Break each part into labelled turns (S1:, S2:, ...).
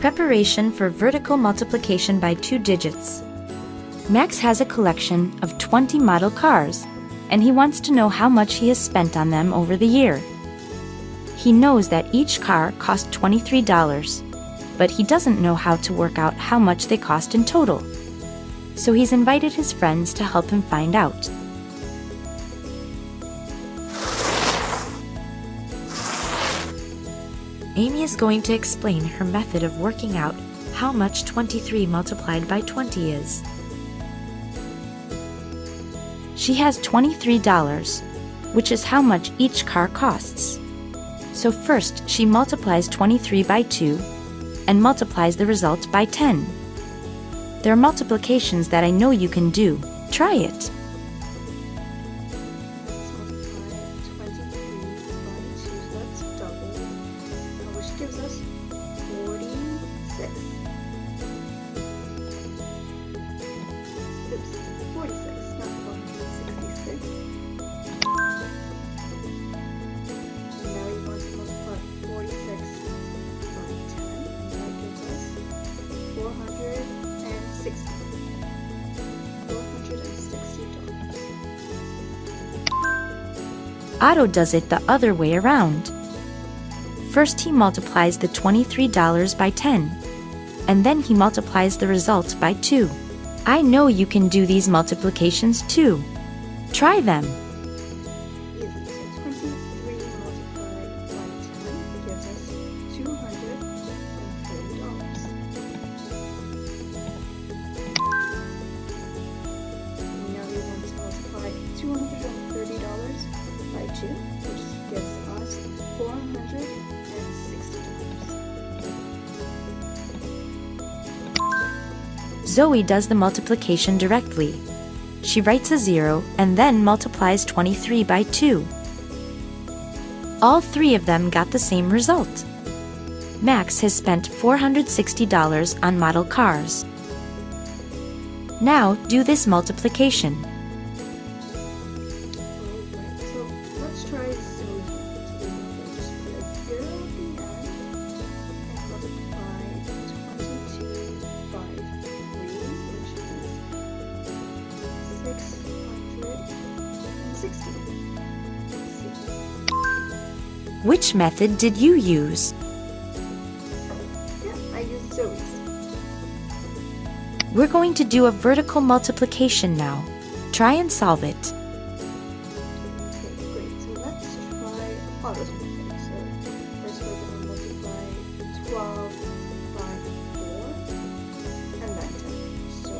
S1: Preparation for vertical multiplication by 2 digits. Max has a collection of 20 model cars, and he wants to know how much he has spent on them over the year. He knows that each car cost $23, but he doesn't know how to work out how much they cost in total. So he's invited his friends to help him find out. Amy is going to explain her method of working out how much 23 multiplied by 20 is. She has $23, which is how much each car costs. So first, she multiplies 23 by 2 and multiplies the result by 10. There are multiplications that I know you can do. Try it.
S2: Gives us 46. Oops, 46, not 466. And now we want to multiply 46 by 10, and that gives us 460. $460.
S1: Otto does it the other way around. First, he multiplies the $23 by 10, and then he multiplies the result by 2. I know you can do these multiplications too. Try them.
S2: Easy. So 23 multiplied by 10 gives us $230. Now we want to multiply $230 by 2, which gives us $460.
S1: Zoe does the multiplication directly. She writes a 0 and then multiplies 23 by 2. All 3 of them got the same result. Max has spent $460 on model cars. Now do this multiplication.
S2: Alright, so let's try Zoe. Just put a 0 at the end and multiply 22 by 3, which is 660.
S1: Which method did you use?
S2: Yeah, I used Zoe's.
S1: We're going to do a vertical multiplication now. Try and solve it.
S2: Okay, great. So let's try Otto's method. So first we're going to multiply 12 by 4 and then 10. So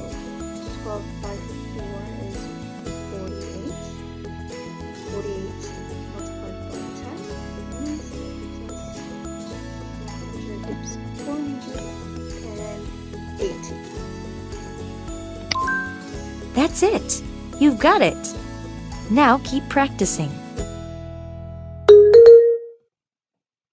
S2: 12 by 4 is 48. 48 multiplied by 10 is 480.
S1: That's it! You've got it! Now keep practicing.